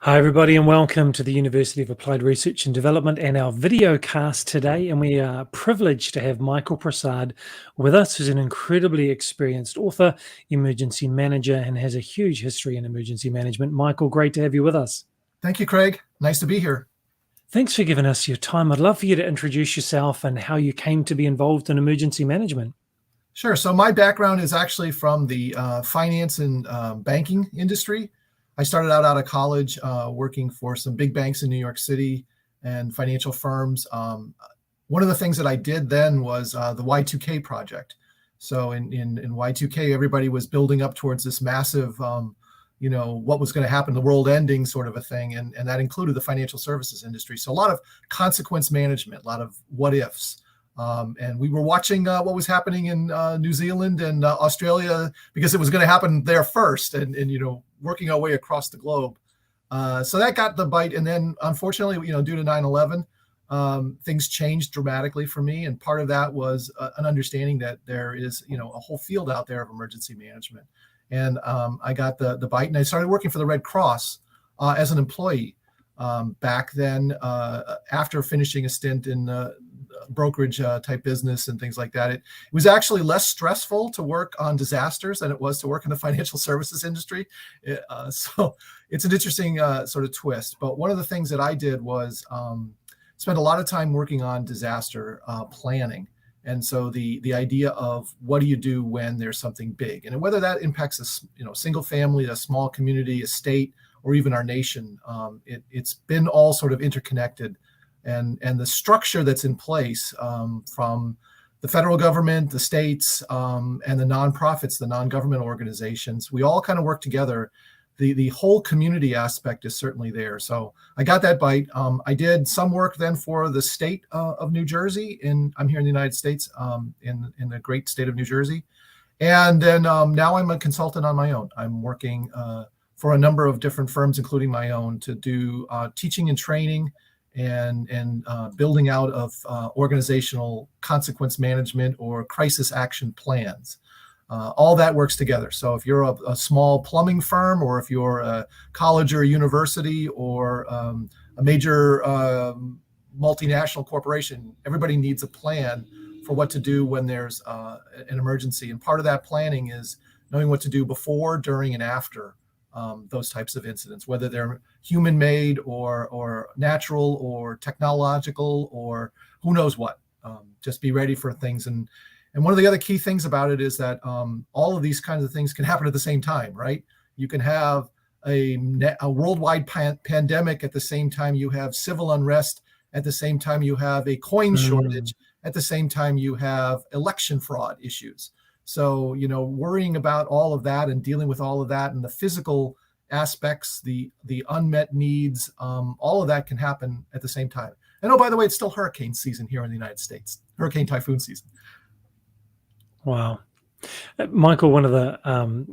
Hi, everybody, and welcome to the University of Applied Research and Development and our video cast today. And we are privileged to have Michael Prasad with us, who's an incredibly experienced author, emergency manager, and has a huge history in emergency management. Michael, great to have you with us. Thank you, Craig. Nice to be here. Thanks for giving us your time. I'd love for you to introduce yourself and how you came to be involved in emergency management. Sure. So my background is actually from the finance and banking industry. I started out of college working for some big banks in New York City and financial firms. One of the things that I did then was the Y2K project. So in Y2K, everybody was building up towards this massive, what was going to happen, the world ending sort of a thing. And that included the financial services industry. So a lot of consequence management, a lot of what ifs. And we were watching what was happening in New Zealand and Australia because it was going to happen there first and working our way across the globe. So that got the bite. And then unfortunately, due to 9/11, things changed dramatically for me. And part of that was an understanding that there is, a whole field out there of emergency management. And I got the bite and I started working for the Red Cross as an employee back then after finishing a stint in brokerage type business and things like that. It was actually less stressful to work on disasters than it was to work in the financial services industry. So it's an interesting sort of twist. But one of the things that I did was spend a lot of time working on disaster planning. And so the idea of what do you do when there's something big, and whether that impacts a single family, a small community, a state, or even our nation, it's been all sort of interconnected. And the structure that's in place from the federal government, the states, and the nonprofits, the non-government organizations, we all kind of work together. The whole community aspect is certainly there. So I got that bite. I did some work then for the state of New Jersey, I'm here in the United States, in the great state of New Jersey. And then now I'm a consultant on my own. I'm working for a number of different firms, including my own, to do teaching and training and building out of organizational consequence management or crisis action plans. All that works together. So if you're a small plumbing firm, or if you're a college or a university, or a major multinational corporation, everybody needs a plan for what to do when there's an emergency. And part of that planning is knowing what to do before, during, and after those types of incidents, whether they're human-made or natural or technological or who knows what. Just be ready for things. And one of the other key things about it is that all of these kinds of things can happen at the same time, right? You can have a worldwide pandemic at the same time you have civil unrest, at the same time you have a coin shortage, at the same time you have election fraud issues. So, worrying about all of that and dealing with all of that and the physical aspects, the unmet needs, all of that can happen at the same time. And oh, by the way, it's still hurricane season here in the United States, hurricane typhoon season. Wow. Michael, one of the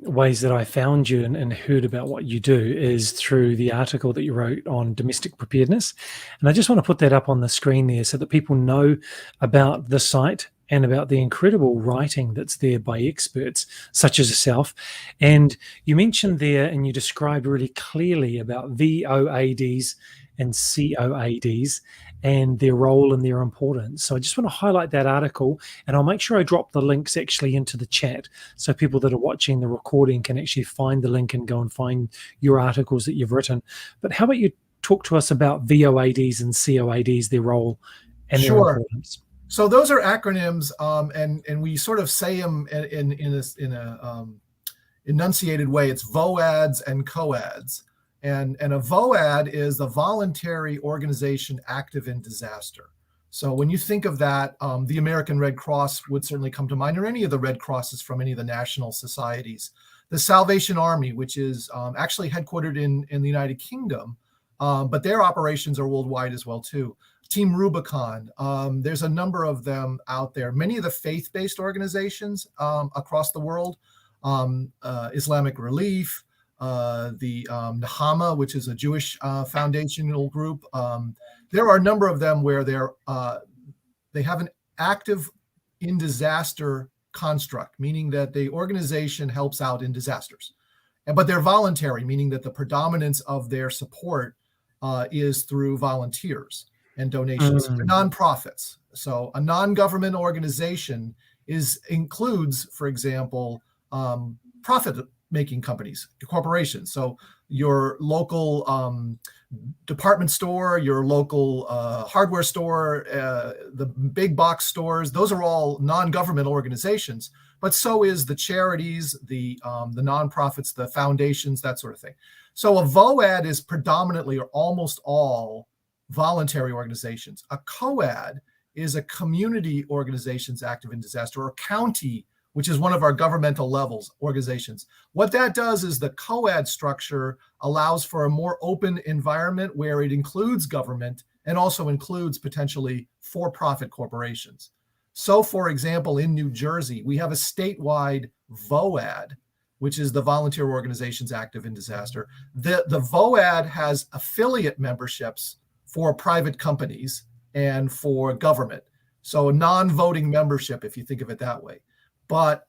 ways that I found you and heard about what you do is through the article that you wrote on domestic preparedness. And I just want to put that up on the screen there so that people know about the site and about the incredible writing that's there by experts such as yourself. And you mentioned there and you described really clearly about VOADs and COADs and their role and their importance. So I just want to highlight that article, and I'll make sure I drop the links actually into the chat so people that are watching the recording can actually find the link and go and find your articles that you've written. But how about you talk to us about VOADs and COADs, their role and their importance? So those are acronyms, and we sort of say them in a enunciated way. It's Voads and Coeds. And a VOAD is a voluntary organization active in disaster. So when you think of that, the American Red Cross would certainly come to mind, or any of the Red Crosses from any of the national societies. The Salvation Army, which is actually headquartered in the United Kingdom, but their operations are worldwide as well too. Team Rubicon, there's a number of them out there. Many of the faith-based organizations across the world, Islamic Relief, the Nahama, which is a Jewish foundational group. There are a number of them where they have an active in disaster construct, meaning that the organization helps out in disasters. but they're voluntary, meaning that the predominance of their support is through volunteers and donations. They're nonprofits. So a non-government organization includes, for example, profit-making companies, corporations. So your local department store, your local hardware store, the big box stores, those are all non-government organizations, but so is the charities, the nonprofits, the foundations, that sort of thing. So a VOAD is predominantly or almost all voluntary organizations. A COAD is a community organizations active in disaster, or county, which is one of our governmental levels organizations. What that does is the COAD structure allows for a more open environment where it includes government and also includes potentially for-profit corporations. So for example, in New Jersey, we have a statewide VOAD, which is the Volunteer Organizations Active in Disaster. The VOAD has affiliate memberships for private companies and for government. So a non-voting membership, if you think of it that way. But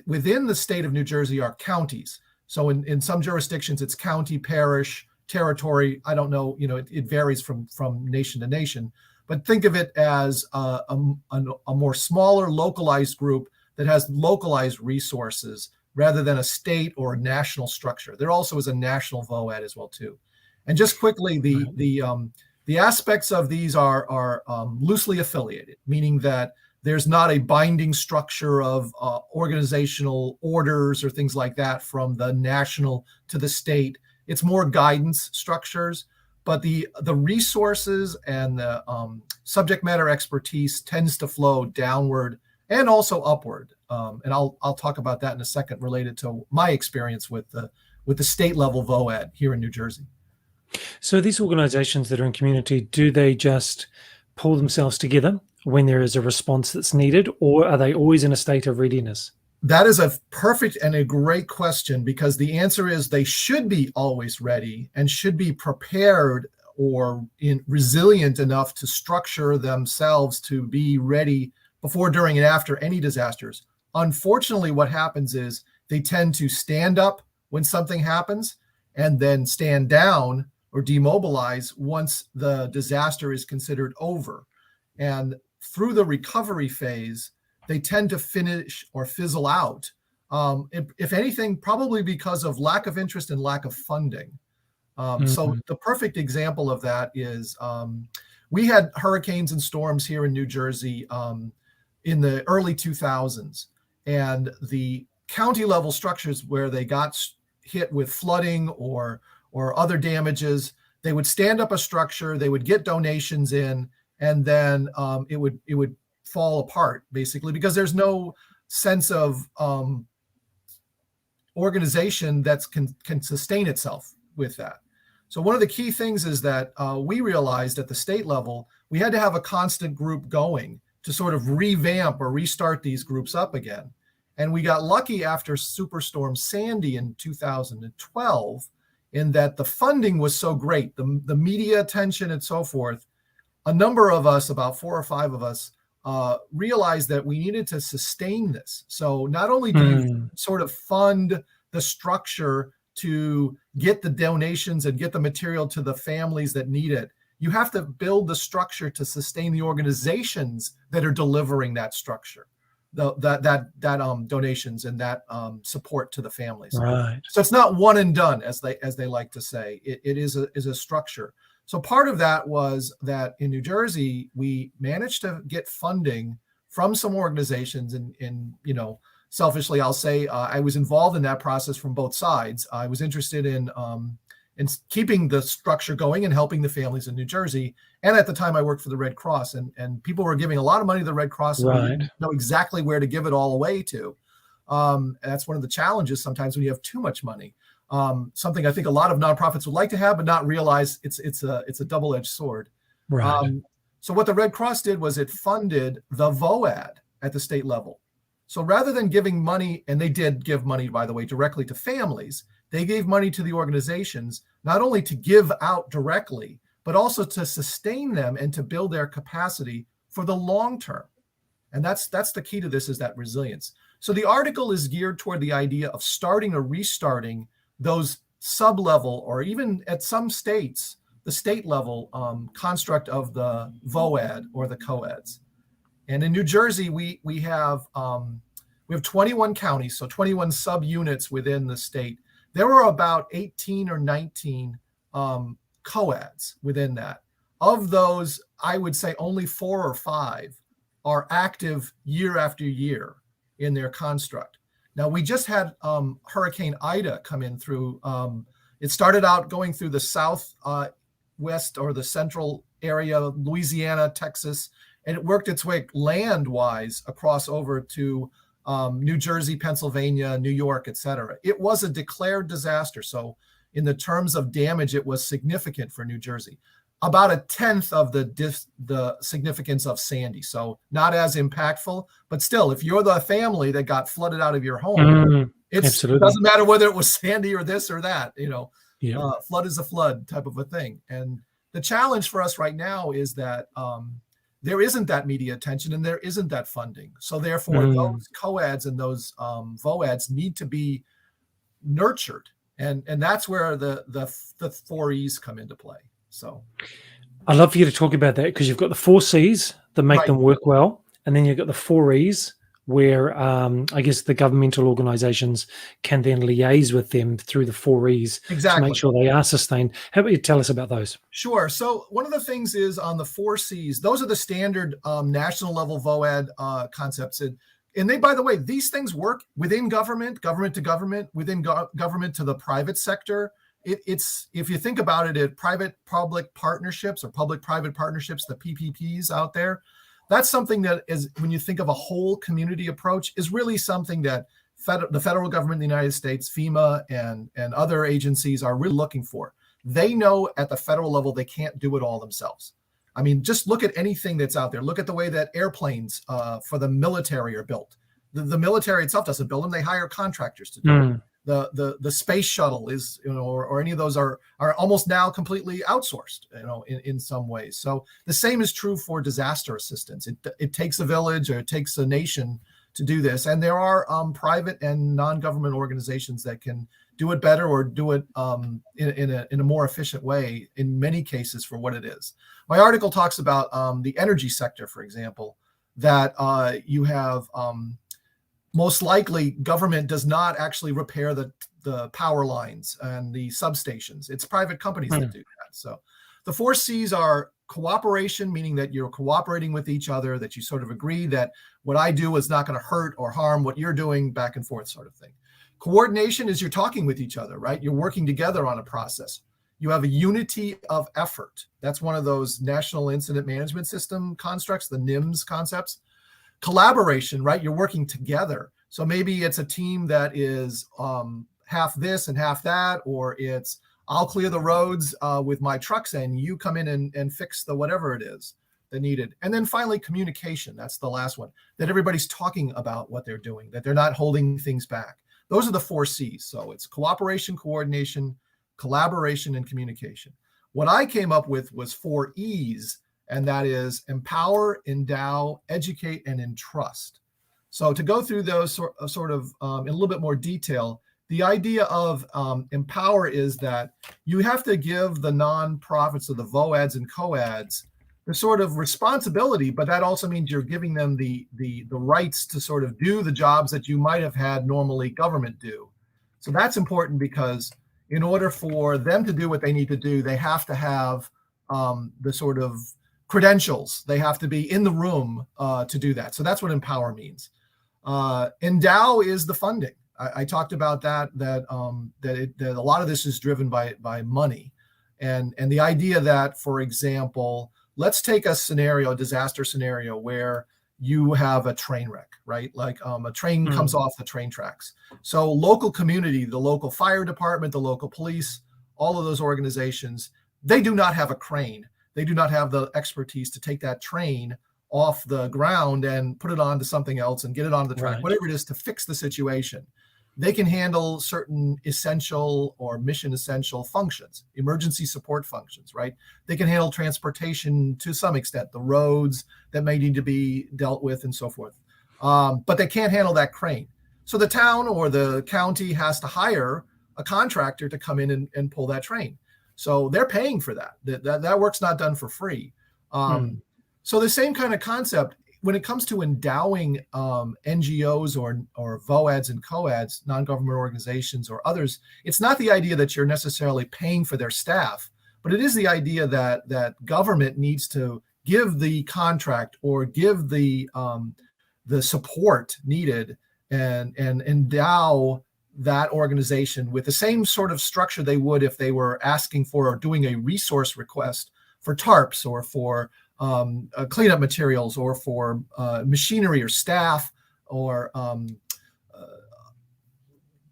within the state of New Jersey are counties. So in some jurisdictions, it's county, parish, territory. I don't know, it varies from nation to nation. But think of it as a more smaller, localized group that has localized resources rather than a state or a national structure. There also is a national VOAD as well too. And just quickly, the aspects of these are loosely affiliated, meaning that there's not a binding structure of organizational orders or things like that from the national to the state. It's more guidance structures, but the resources and the subject matter expertise tends to flow downward and also upward. And I'll talk about that in a second, related to my experience with the state level VOAD here in New Jersey. So these organizations that are in community, do they just pull themselves together when there is a response that's needed, or are they always in a state of readiness? That is a perfect and a great question, because the answer is they should be always ready and should be prepared or resilient enough to structure themselves to be ready before, during, and after any disasters. Unfortunately, what happens is they tend to stand up when something happens and then stand down or demobilize once the disaster is considered over. And through the recovery phase, they tend to finish or fizzle out. If anything, probably because of lack of interest and lack of funding. So the perfect example of that is we had hurricanes and storms here in New Jersey in the early 2000s. And the county level structures where they got hit with flooding or other damages, they would stand up a structure, they would get donations in, and then it would fall apart, basically, because there's no sense of organization that can sustain itself with that. So one of the key things is that we realized at the state level, we had to have a constant group going to sort of revamp or restart these groups up again. And we got lucky after Superstorm Sandy in 2012, in that the funding was so great, the media attention and so forth. A number of us, about 4 or 5 of us, realized that we needed to sustain this. So not only do you sort of fund the structure to get the donations and get the material to the families that need it, you have to build the structure to sustain the organizations that are delivering that structure, that donations and that support to the families. Right. So it's not one and done, as they like to say. It is a structure. So part of that was that in New Jersey, we managed to get funding from some organizations, and selfishly, I'll say I was involved in that process from both sides. I was interested in keeping the structure going and helping the families in New Jersey. And at the time, I worked for the Red Cross, and people were giving a lot of money to the Red Cross, and we didn't know exactly where to give it all away to. That's one of the challenges sometimes when you have too much money. Something I think a lot of nonprofits would like to have, but not realize it's a double-edged sword. Right. So what the Red Cross did was it funded the VOAD at the state level. So rather than giving money, and they did give money, by the way, directly to families, they gave money to the organizations, not only to give out directly, but also to sustain them and to build their capacity for the long term. And that's the key to this, is that resilience. So the article is geared toward the idea of starting or restarting those sub-level, or even at some states, the state level construct of the VOAD or the COADs. And in New Jersey, we have 21 counties, so 21 subunits within the state. There were about 18 or 19 COADs within that. Of those, I would say only 4 or 5 are active year after year in their construct. Now, we just had Hurricane Ida come in through. It started out going through the south west or the central area, Louisiana, Texas, and it worked its way land-wise across over to New Jersey, Pennsylvania, New York, et cetera. It was a declared disaster. So in the terms of damage, it was significant for New Jersey. About 1/10 of the significance of Sandy. So not as impactful, but still, if you're the family that got flooded out of your home, it doesn't matter whether it was Sandy or this or that, flood is a flood type of a thing. And the challenge for us right now is that there isn't that media attention and there isn't that funding. So therefore, those COADs and those VOADs need to be nurtured. And that's where the 4 E's come into play. So I'd love for you to talk about that, because you've got the 4 C's that make them work well. And then you've got the 4 E's where I guess the governmental organizations can then liaise with them through the 4 E's to make sure they are sustained. How about you tell us about those? Sure. So one of the things is on the 4 C's, those are the standard national level VOAD concepts. And they, by the way, these things work within government, government to government, within government to the private sector. It's, if you think about it, at private-public partnerships or public-private partnerships, the PPPs out there, that's something that is, when you think of a whole community approach, is really something that the federal government in the United States, FEMA and other agencies are really looking for. They know at the federal level they can't do it all themselves. I mean, just look at anything that's out there. Look at the way that airplanes for the military are built. The military itself doesn't build them. They hire contractors to do it. The space shuttle is, or any of those are almost now completely outsourced, in some ways. So the same is true for disaster assistance. It takes a village or it takes a nation to do this. And there are private and non-government organizations that can do it better or do it in a more efficient way in many cases for what it is. My article talks about the energy sector, for example, that you have most likely government does not actually repair the power lines and the substations. It's private companies that do that. So the 4 C's are cooperation, meaning that you're cooperating with each other, that you sort of agree that what I do is not going to hurt or harm what you're doing, back and forth sort of thing. Coordination is you're talking with each other, right? You're working together on a process. You have a unity of effort. That's one of those National Incident Management System constructs, the NIMS concepts. Collaboration, right? You're working together. So maybe it's a team that is half this and half that, or it's I'll clear the roads with my trucks and you come in and fix the whatever it is that needed. And then finally, communication. That's the last one, that everybody's talking about what they're doing, that they're not holding things back. Those are the 4 C's. So it's cooperation, coordination, collaboration, and communication. What I came up with was 4 E's, and that is empower, endow, educate, and entrust. So to go through those in a little bit more detail, the idea of empower is that you have to give the nonprofits or the VOADs and COADs the sort of responsibility, but that also means you're giving them the rights to sort of do the jobs that you might have had normally government do. So that's important, because in order for them to do what they need to do, they have to have the sort of credentials. They have to be in the room to do that. So that's what empower means. Endow is the funding. I talked about that a lot of this is driven by money, and the idea that, for example, let's take a disaster scenario where you have a train wreck, right? Like a train comes off the train tracks. So local community, the local fire department, the local police, all of those organizations, they do not have a crane. They do not have the expertise to take that train off the ground and put it onto something else and get it onto the track, whatever it is, to fix the situation. They can handle certain essential or mission essential functions, emergency support functions, right? They can handle transportation to some extent, the roads that may need to be dealt with and so forth. But they can't handle that crane. So the town or the county has to hire a contractor to come in and pull that train. So they're paying for that. That work's not done for free. So the same kind of concept when it comes to endowing NGOs or VOADs and COADs, non-government organizations or others. It's not the idea that you're necessarily paying for their staff, but it is the idea that government needs to give the contract or give the support needed and endow that organization with the same sort of structure they would if they were asking for or doing a resource request for tarps or for cleanup materials or for machinery or staff or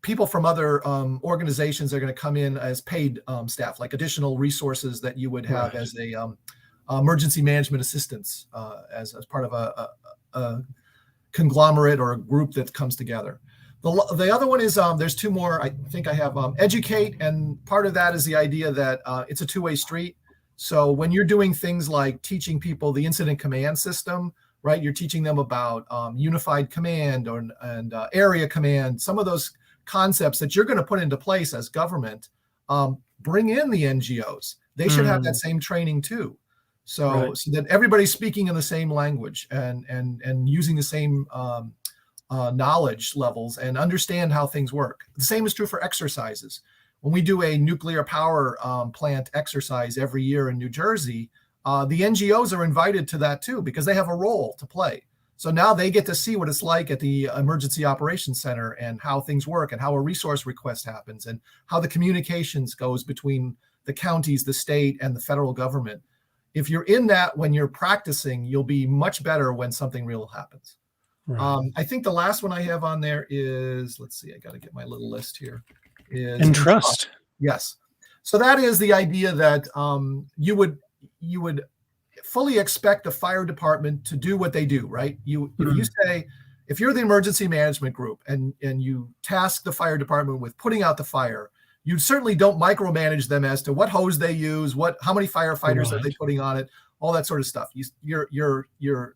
people from other organizations that are going to come in as paid staff, like additional resources that you would have as a emergency management assistance as part of a conglomerate or a group that comes together. The other one is there's two more. I think I have educate, and part of that is the idea that it's a two-way street. So when you're doing things like teaching people the incident command system, right? You're teaching them about unified command and area command, some of those concepts that you're going to put into place as government. Bring in the NGOs. They should have that same training too. So that everybody's speaking in the same language and using the same knowledge levels and understand how things work. The same is true for exercises. When we do a nuclear power plant exercise every year in New Jersey, the NGOs are invited to that too because they have a role to play. So now they get to see what it's like at the Emergency Operations Center and how things work and how a resource request happens and how the communications goes between the counties, the state, and the federal government. If you're in that when you're practicing, you'll be much better when something real happens. I think the last one I have on there is, let's see, I got to get my little list here. Is entrust. Yes. So that is the idea that you would fully expect the fire department to do what they do, right? If you say, if you're the emergency management group and you task the fire department with putting out the fire, you certainly don't micromanage them as to what hose they use, how many firefighters are they putting on it, all that sort of stuff. Your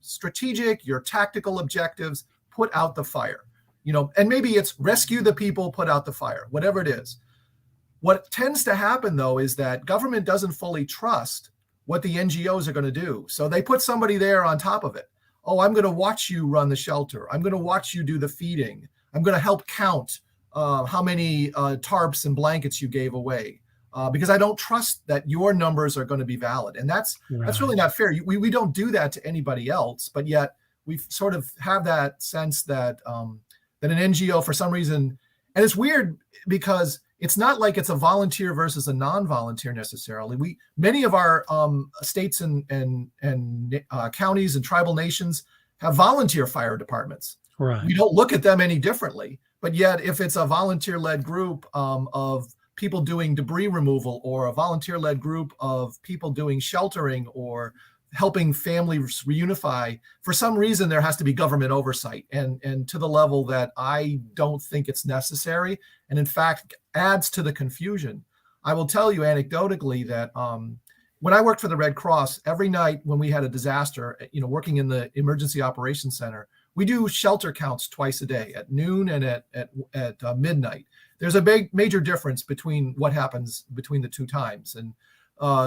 strategic, your tactical objectives, put out the fire. And maybe it's rescue the people, put out the fire, whatever it is. What tends to happen, though, is that government doesn't fully trust what the NGOs are going to do. So they put somebody there on top of it. Oh, I'm going to watch you run the shelter. I'm going to watch you do the feeding. I'm going to help count how many tarps and blankets you gave away because I don't trust that your numbers are going to be valid. And that's really not fair. We don't do that to anybody else, but yet we sort of have that sense that that an NGO for some reason, and it's weird because it's not like it's a volunteer versus a non-volunteer necessarily. Many of our states and counties and tribal nations have volunteer fire departments. We don't look at them any differently, but yet if it's a volunteer-led group of people doing debris removal or a volunteer-led group of people doing sheltering or helping families reunify, for some reason there has to be government oversight and to the level that I don't think it's necessary, and in fact adds to the confusion. I will tell you anecdotally that when I worked for the Red Cross, every night when we had a disaster, working in the Emergency Operations Center, we do shelter counts twice a day at noon and at midnight. There's a major difference between what happens between the two times. And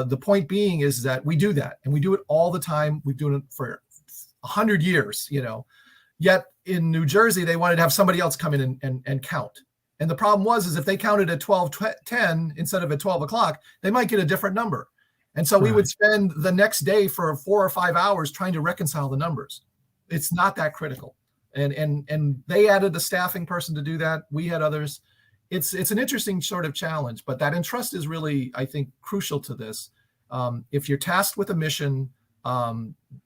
the point being is that we do that and we do it all the time. We've done it for 100 years, yet in New Jersey, they wanted to have somebody else come in and count. And the problem was if they counted at 12:10 instead of at 12 o'clock, they might get a different number. And so we would spend the next day for 4 or 5 hours trying to reconcile the numbers. It's not that critical. And they added a staffing person to do that. We had others. It's an interesting sort of challenge, but that entrust is really, I think, crucial to this. If you're tasked with a mission,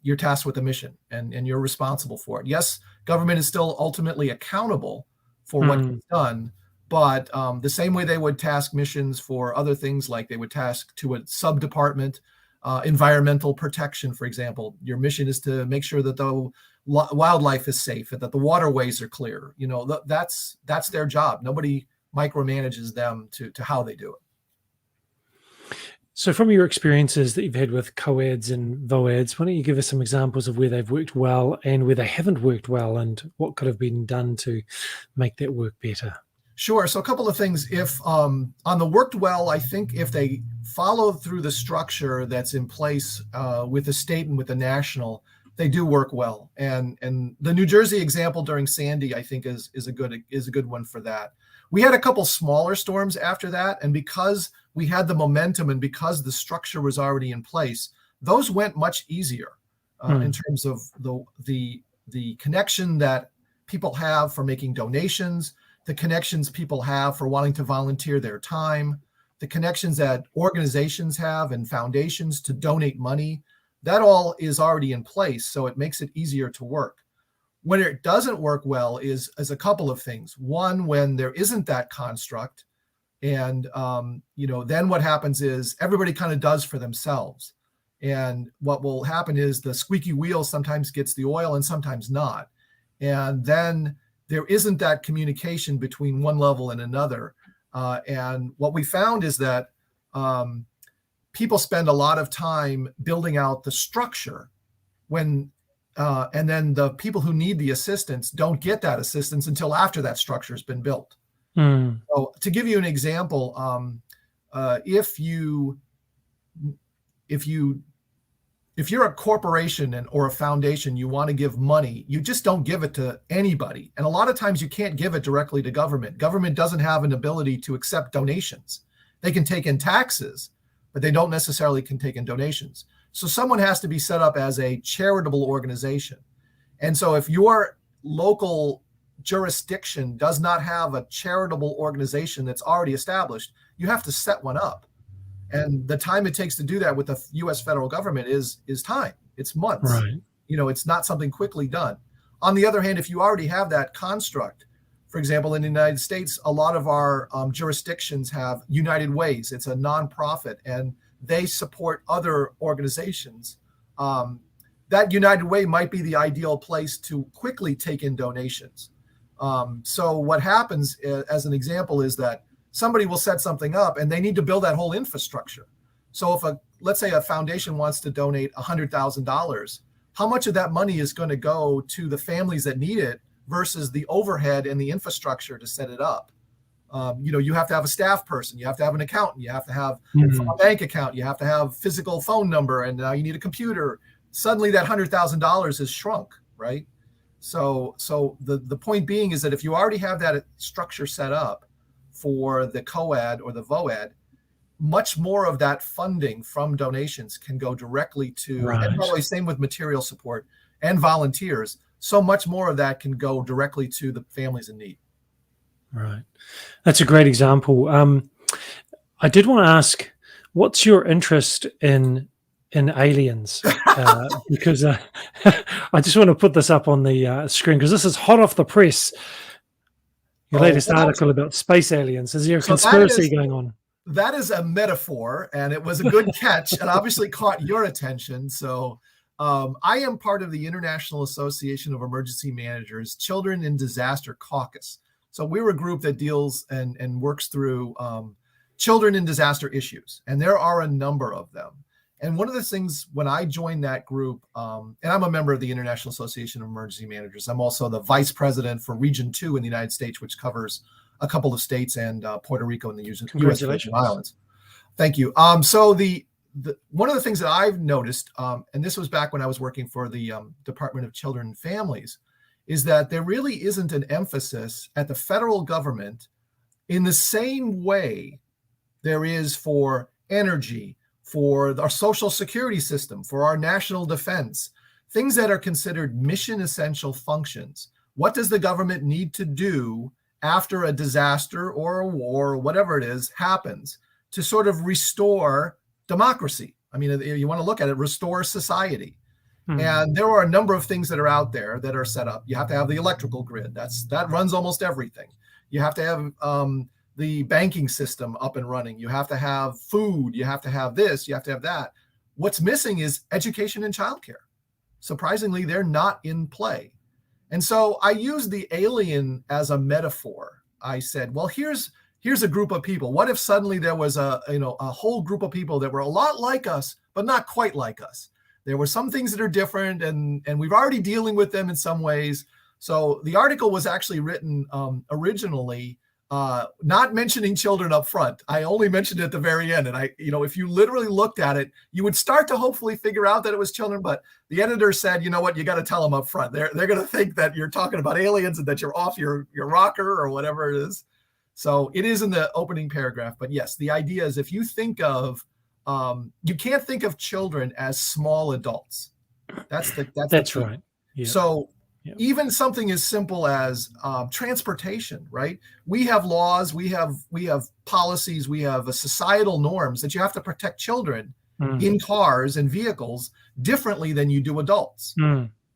you're tasked with a mission and you're responsible for it. Yes, government is still ultimately accountable for what gets done, but the same way they would task missions for other things, like they would task to a sub-department, environmental protection, for example. Your mission is to make sure that the wildlife is safe and that the waterways are clear. That's their job. Nobody micromanages them to how they do it. So from your experiences that you've had with COADs and VOADs, why don't you give us some examples of where they've worked well and where they haven't worked well, and what could have been done to make that work better? Sure. So a couple of things. If on the worked well, I think if they follow through the structure that's in place with the state and with the national, they do work well. And the New Jersey example during Sandy, I think, is a good one for that. We had a couple smaller storms after that, and because we had the momentum and because the structure was already in place, those went much easier in terms of the connection that people have for making donations, the connections people have for wanting to volunteer their time, the connections that organizations have and foundations to donate money. That all is already in place, so it makes it easier to work. When it doesn't work well is a couple of things. One, when there isn't that construct, and then what happens is everybody kind of does for themselves. And what will happen is the squeaky wheel sometimes gets the oil and sometimes not. And then there isn't that communication between one level and another. And what we found is that people spend a lot of time building out the structure and then the people who need the assistance don't get that assistance until after that structure has been built. So to give you an example, if you're a corporation or a foundation, you want to give money, you just don't give it to anybody. And a lot of times you can't give it directly to government. Government doesn't have an ability to accept donations. They can take in taxes, but they don't necessarily can take in donations. So someone has to be set up as a charitable organization. And so if your local jurisdiction does not have a charitable organization that's already established, you have to set one up. And the time it takes to do that with the U.S. federal government is time. It's months. Right. It's not something quickly done. On the other hand, if you already have that construct, for example, in the United States, a lot of our jurisdictions have United Ways. It's a nonprofit, and they support other organizations. That United Way might be the ideal place to quickly take in donations. So what happens, as an example, is that somebody will set something up and they need to build that whole infrastructure. So if let's say a foundation wants to donate $100,000, how much of that money is going to go to the families that need it versus the overhead and the infrastructure to set it up? You have to have a staff person, you have to have an accountant, you have to have a bank account, you have to have physical phone number, and now you need a computer. Suddenly that $100,000 is shrunk, right? So the point being is that if you already have that structure set up for the COAD or the VOAD, much more of that funding from donations can go directly to, and probably same with material support and volunteers. So much more of that can go directly to the families in need. Right. That's a great example. I did want to ask, what's your interest in aliens? Because I just want to put this up on the screen because this is hot off the press. Your latest article about space aliens. Is there a conspiracy going on? That is a metaphor, and it was a good catch, and obviously caught your attention. So I am part of the International Association of Emergency Managers Children in Disaster Caucus. So we're a group that deals and works through children in disaster issues, and there are a number of them. And one of the things when I joined that group, and I'm a member of the International Association of Emergency Managers. I'm also the vice president for Region 2 in the United States, which covers a couple of states and Puerto Rico and the U.S. Virgin Islands. Thank you. So one of the things that I've noticed, and this was back when I was working for the Department of Children and Families, is that there really isn't an emphasis at the federal government in the same way there is for energy, for our social security system, for our national defense, things that are considered mission essential functions. What does the government need to do after a disaster or a war or whatever it is happens to sort of restore democracy? I mean, you want to look at it, restore society. And there are a number of things that are out there that are set up. You have to have the electrical grid. That runs almost everything. You have to have the banking system up and running. You have to have food. You have to have this. You have to have that. What's missing is education and childcare. Surprisingly, they're not in play. And so I used the alien as a metaphor. I said, well, here's here's a group of people. What if suddenly there was a whole group of people that were a lot like us, but not quite like us? There were some things that are different, and we've already dealing with them in some ways. So the article was actually written originally not mentioning children up front. I only mentioned it at the very end. And if you literally looked at it, you would start to hopefully figure out that it was children. But the editor said, you know what, you got to tell them up front. They're going to think that you're talking about aliens and that you're off your rocker or whatever it is. So it is in the opening paragraph. But yes, the idea is if you think of, you can't think of children as small adults. That's right. Yeah. So even something as simple as transportation, right? We have laws, we have policies, we have societal norms that you have to protect children in cars and vehicles differently than you do adults,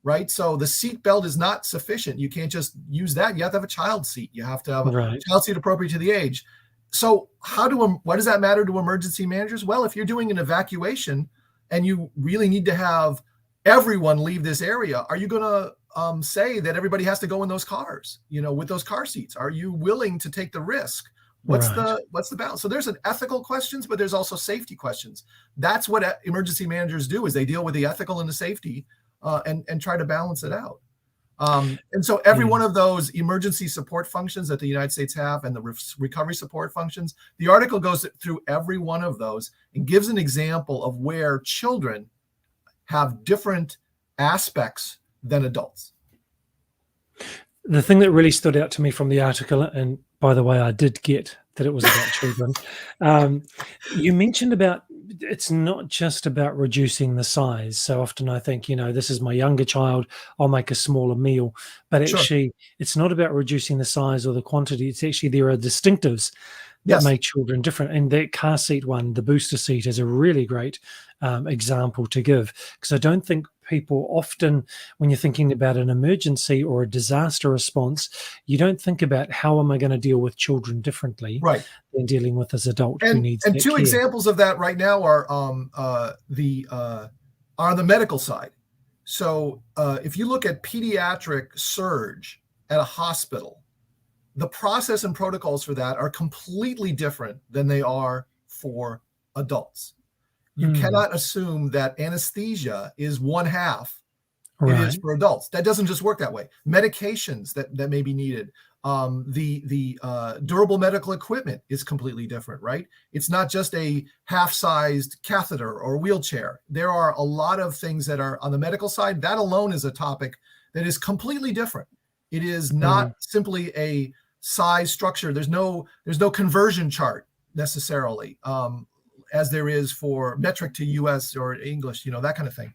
right? So the seat belt is not sufficient. You can't just use that. You have to have a child seat. You have to have a child seat appropriate to the age. So what does that matter to emergency managers? Well, if you're doing an evacuation and you really need to have everyone leave this area, are you going to say that everybody has to go in those cars, with those car seats? Are you willing to take the risk? What's the balance? So there's an ethical questions, but there's also safety questions. That's what emergency managers do, is they deal with the ethical and the safety and try to balance it out. And so every one of those emergency support functions that the United States have and the recovery support functions, the article goes through every one of those and gives an example of where children have different aspects than adults. The thing that really stood out to me from the article, and by the way, I did get that it was about children. You mentioned about it's not just about reducing the size. So often I think, this is my younger child, I'll make a smaller meal. But actually, it's not about reducing the size or the quantity. It's actually there are distinctives that make children different. And that car seat one, the booster seat, is a really great example to give, because I don't think people often, when you're thinking about an emergency or a disaster response, you don't think about how am I going to deal with children differently than dealing with this adult who needs that two care. Examples of that right now are on the medical side. So if you look at pediatric surge at a hospital, the process and protocols for that are completely different than they are for adults. You cannot assume that anesthesia is one half it is for adults. That doesn't just work that way. Medications that may be needed, the durable medical equipment is completely different, right? It's not just a half-sized catheter or wheelchair. There are a lot of things that are on the medical side. That alone is a topic that is completely different. It is not simply a size structure. There's no conversion chart necessarily, as there is for metric to US or English, that kind of thing.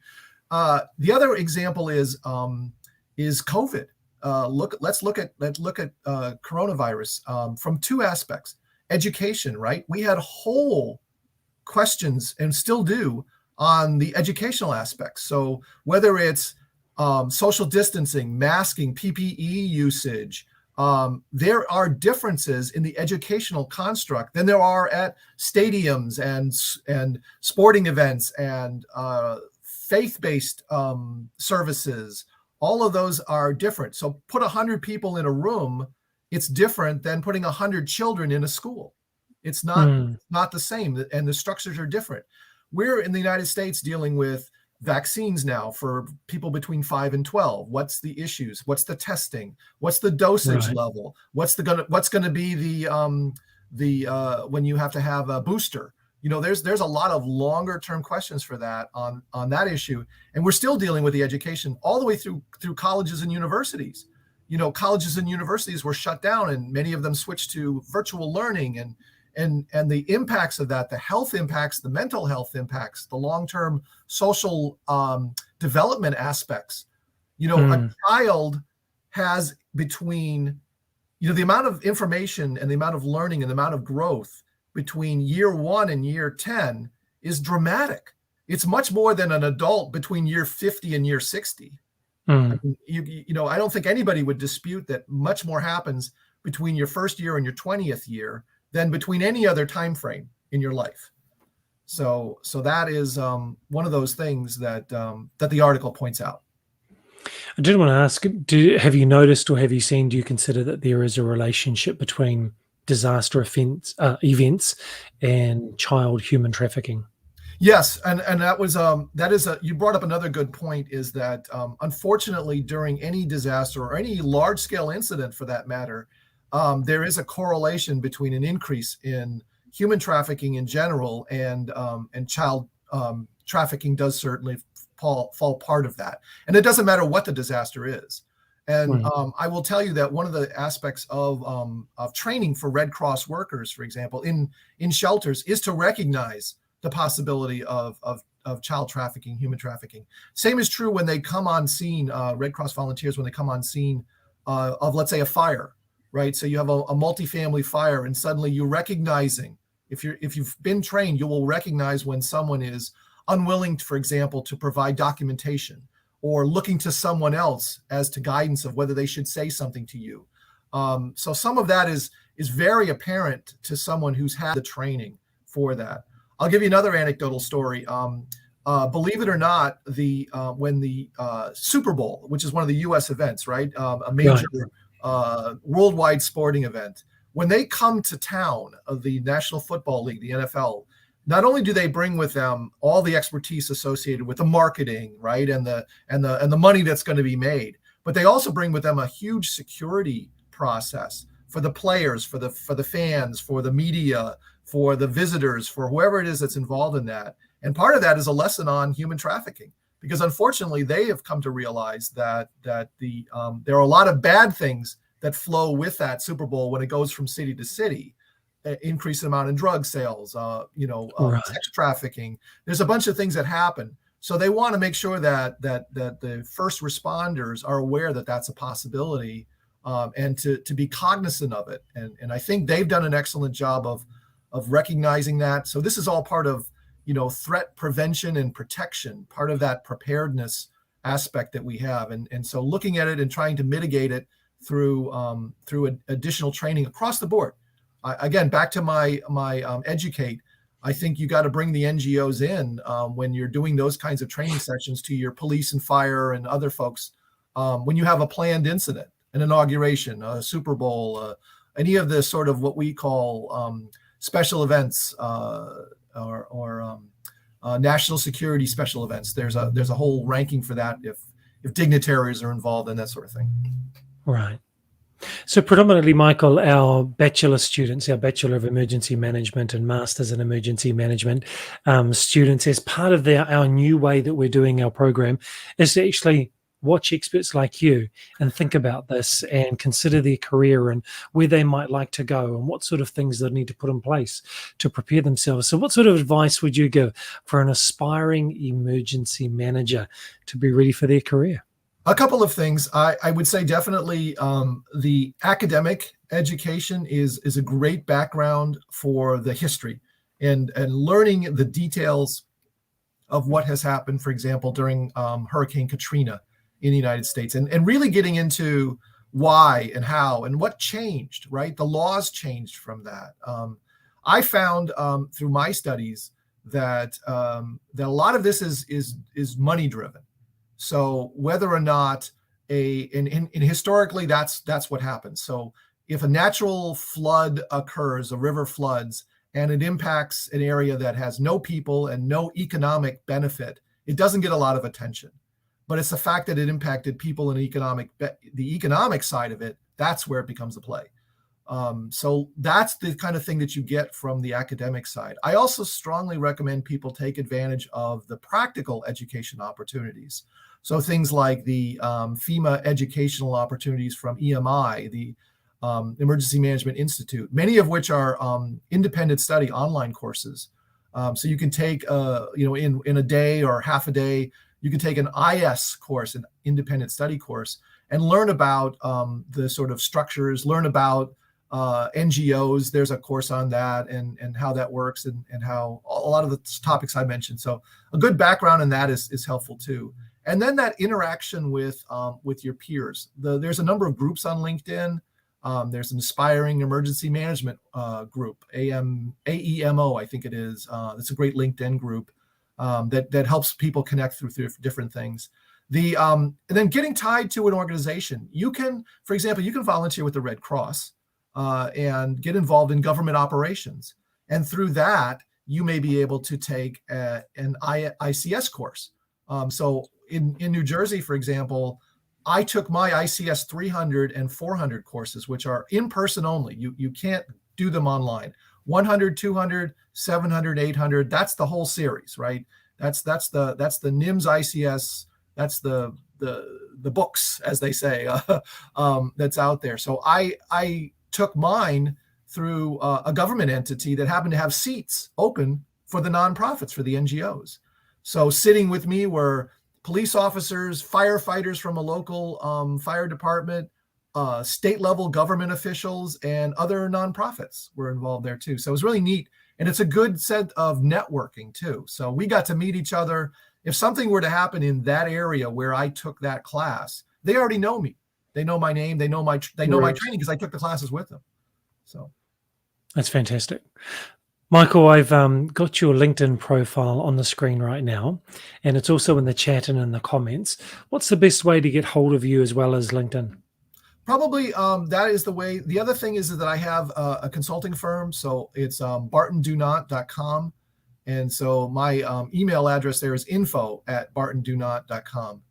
The other example is COVID. Let's look at coronavirus from two aspects. Education, right? We had whole questions, and still do, on the educational aspects. So whether it's social distancing, masking, PPE usage, there are differences in the educational construct than there are at stadiums and sporting events and faith-based services. All of those are different. So put 100 people in a room, it's different than putting 100 children in a school. It's not the same, and the structures are different. We're in the United States dealing with vaccines now for people between 5 and 12. What's the issues? What's the testing? What's the dosage level? What's going to be the when you have to have a booster? There's a lot of longer term questions for that on that issue, and we're still dealing with the education all the way through colleges and universities. Colleges and universities were shut down, and many of them switched to virtual learning, and the impacts of that, the health impacts, the mental health impacts, the long-term social development aspects. A child has between, the amount of information and the amount of learning and the amount of growth between year 1 and year 10 is dramatic. It's much more than an adult between year 50 and year 60. I don't think anybody would dispute that much more happens between your first year and your 20th year than between any other time frame in your life. So that is one of those things that the article points out. I did want to ask, have you noticed or have you seen, do you consider that there is a relationship between disaster events and child human trafficking. Yes, and that is you brought up another good point, is that unfortunately during any disaster or any large scale incident for that matter, there is a correlation between an increase in human trafficking in general and child trafficking does certainly fall part of that. And it doesn't matter what the disaster is. And I will tell you that one of the aspects of training for Red Cross workers, for example, in shelters, is to recognize the possibility of child trafficking, human trafficking. Same is true when they come on scene, Red Cross volunteers, when they come on scene of, let's say, a fire, right? So you have a multifamily fire, and suddenly you're recognizing, if you've been trained, you will recognize when someone is unwilling, for example, to provide documentation, or looking to someone else as to guidance of whether they should say something to you. So some of that is very apparent to someone who's had the training for that. I'll give you another anecdotal story. Believe it or not, when the Super Bowl, which is one of the U.S. events, right, a major worldwide sporting event, when they come to town of the National Football League, the NFL, not only do they bring with them all the expertise associated with the marketing, right, and the money that's going to be made, but they also bring with them a huge security process for the players, for the fans, for the media, for the visitors, for whoever it is that's involved in that. And part of that is a lesson on human trafficking, because unfortunately they have come to realize that there are a lot of bad things that flow with that Super Bowl when it goes from city to city. Increase amount in drug sales, sex trafficking. There's a bunch of things that happen. So they want to make sure that the first responders are aware that that's a possibility, and to be cognizant of it. And I think they've done an excellent job of recognizing that. So this is all part of, threat prevention and protection, part of that preparedness aspect that we have. And so looking at it and trying to mitigate it through additional training across the board. Again, back to my educate, I think you got to bring the NGOs in when you're doing those kinds of training sessions to your police and fire and other folks. When you have a planned incident, an inauguration, a Super Bowl, any of the sort of what we call special events or national security special events, there's a whole ranking for that if dignitaries are involved in that sort of thing. Right. So predominantly, Michael, our bachelor students, our Bachelor of Emergency Management and Masters in Emergency Management students, as part of our new way that we're doing our program, is to actually watch experts like you and think about this and consider their career and where they might like to go and what sort of things they need to put in place to prepare themselves. So what sort of advice would you give for an aspiring emergency manager to be ready for their career? A couple of things. I would say definitely the academic education is a great background for the history and learning the details of what has happened, for example, during Hurricane Katrina in the United States, and really getting into why and how and what changed, right? The laws changed from that. I found through my studies that a lot of this is money driven. So whether or not historically that's what happens. So if a natural flood occurs, a river floods, and it impacts an area that has no people and no economic benefit, it doesn't get a lot of attention. But it's the fact that it impacted people and the economic side of it, that's where it becomes a play. So that's the kind of thing that you get from the academic side. I also strongly recommend people take advantage of the practical education opportunities. So things like the FEMA educational opportunities from EMI, the Emergency Management Institute, many of which are independent study online courses. So you can take, in a day or half a day, you can take an IS course, an independent study course, and learn about the sort of structures, learn about NGOs. There's a course on that and how that works and how a lot of the topics I mentioned. So a good background in that is helpful too. And then that interaction with your peers. There's a number of groups on LinkedIn. There's an Aspiring Emergency Management group, AEMO, I think it is. It's a great LinkedIn group that helps people connect through different things. And then getting tied to an organization. You can, for example, you can volunteer with the Red Cross. and get involved in government operations. And through that, you may be able to take an ICS course. So in New Jersey, for example, I took my ICS 300 and 400 courses, which are in person only. You can't do them online. 100, 200, 700, 800. That's the whole series, right? That's the NIMS ICS. That's the books, as they say, that's out there. So I took mine through a government entity that happened to have seats open for the nonprofits, for the NGOs. So sitting with me were police officers, firefighters from a local fire department, state level government officials, and other nonprofits were involved there too. So it was really neat. And it's a good set of networking too. So we got to meet each other. If something were to happen in that area where I took that class, they already know me. They know my name. They know my training because I took the classes with them. So that's fantastic. Michael, I've got your LinkedIn profile on the screen right now, and it's also in the chat and in the comments. What's the best way to get hold of you as well as LinkedIn? Probably that is the way. The other thing is that I have a consulting firm. So it's bartondunant.com. And so my email address there is info@bartondunant.com.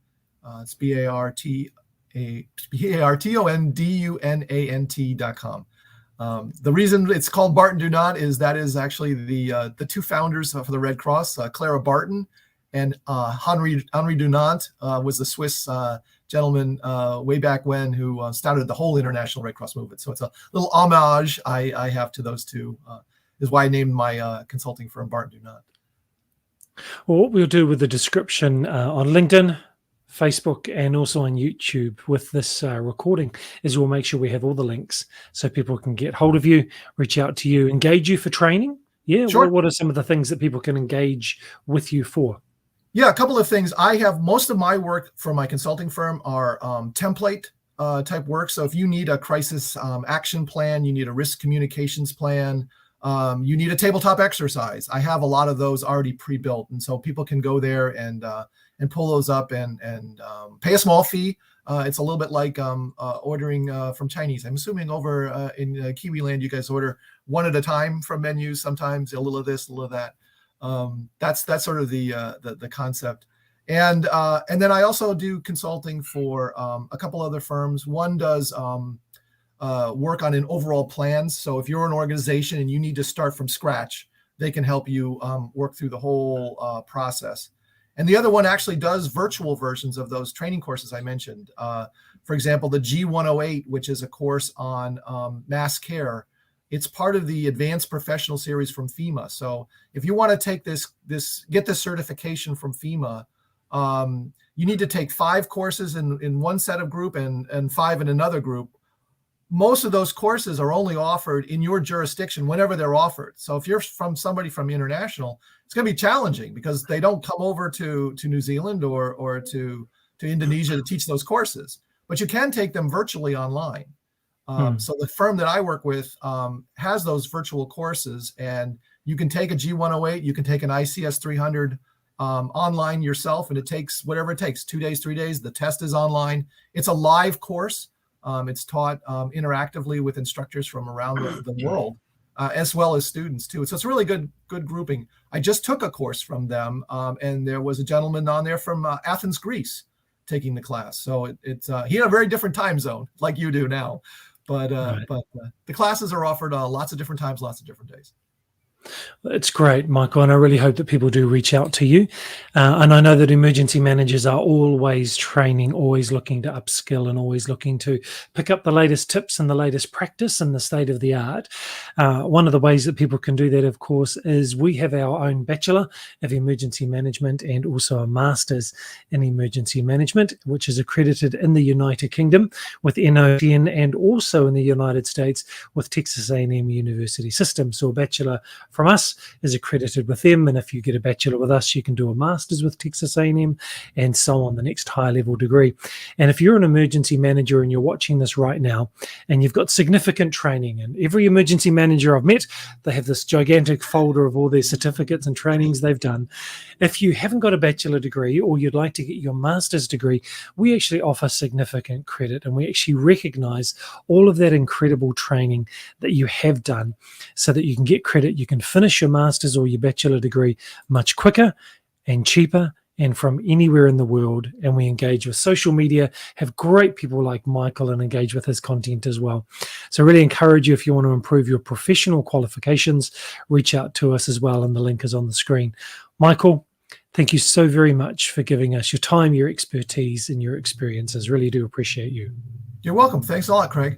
It's BARTONDUNANT.com. The reason it's called Barton Dunant is that is actually the two founders for the Red Cross, Clara Barton and Henri Dunant was the Swiss gentleman way back when who started the whole International Red Cross movement. So it's a little homage I have to those two. Is why I named my consulting firm Barton Dunant. Well, what we'll do with the description on LinkedIn, Facebook, and also on YouTube with this recording is we'll make sure we have all the links so people can get hold of you, reach out to you, engage you for training. Yeah. Sure. What are some of the things that people can engage with you for? Yeah, a couple of things. I have most of my work for my consulting firm are template type work. So if you need a crisis action plan, you need a risk communications plan, you need a tabletop exercise. I have a lot of those already pre-built, and so people can go there and pull those up and pay a small fee. It's a little bit like ordering from Chinese. I'm assuming over in Kiwi land, you guys order one at a time from menus. Sometimes a little of this, a little of that. That's sort of the concept. And then I also do consulting for a couple other firms. One does work on an overall plans. So if you're an organization and you need to start from scratch, they can help you work through the whole process. And the other one actually does virtual versions of those training courses I mentioned. For example, the G108, which is a course on mass care. It's part of the Advanced Professional Series from FEMA. So if you want to take get this certification from FEMA, you need to take 5 courses in one set of group and 5 in another group. Most of those courses are only offered in your jurisdiction whenever they're offered. So if you're somebody from international, it's going to be challenging because they don't come over to New Zealand or to Indonesia to teach those courses. But you can take them virtually online. So the firm that I work with has those virtual courses, and you can take a G108, you can take an ICS 300 online yourself, and it takes whatever it takes, 2 days, 3 days. The test is online. It's a live course. It's taught interactively with instructors from around the world, as well as students too. So it's a really good grouping. I just took a course from them, and there was a gentleman on there from Athens, Greece, taking the class. So he had a very different time zone, like you do now. But the classes are offered lots of different times, lots of different days. It's great, Michael, and I really hope that people do reach out to you. And I know that emergency managers are always training, always looking to upskill, and always looking to pick up the latest tips and the latest practice and the state of the art. One of the ways that people can do that, of course, is we have our own Bachelor of Emergency Management and also a Master's in Emergency Management, which is accredited in the United Kingdom with NOTN and also in the United States with Texas A&M University System. So a Bachelor from us is accredited with them. And if you get a bachelor with us, you can do a master's with Texas A&M and so on, the next high level degree. And if you're an emergency manager and you're watching this right now and you've got significant training, and every emergency manager I've met, they have this gigantic folder of all their certificates and trainings they've done. If you haven't got a bachelor degree or you'd like to get your master's degree, we actually offer significant credit, and we actually recognize all of that incredible training that you have done so that you can get credit. You can finish your master's or your bachelor degree much quicker and cheaper and from anywhere in the world. And we engage with social media, have great people like Michael, and engage with his content as well. So really encourage you, if you want to improve your professional qualifications, reach out to us as well, and the link is on the screen. Michael, thank you so very much for giving us your time, your expertise, and your experiences. Really do appreciate you. You're welcome. Thanks a lot, Craig.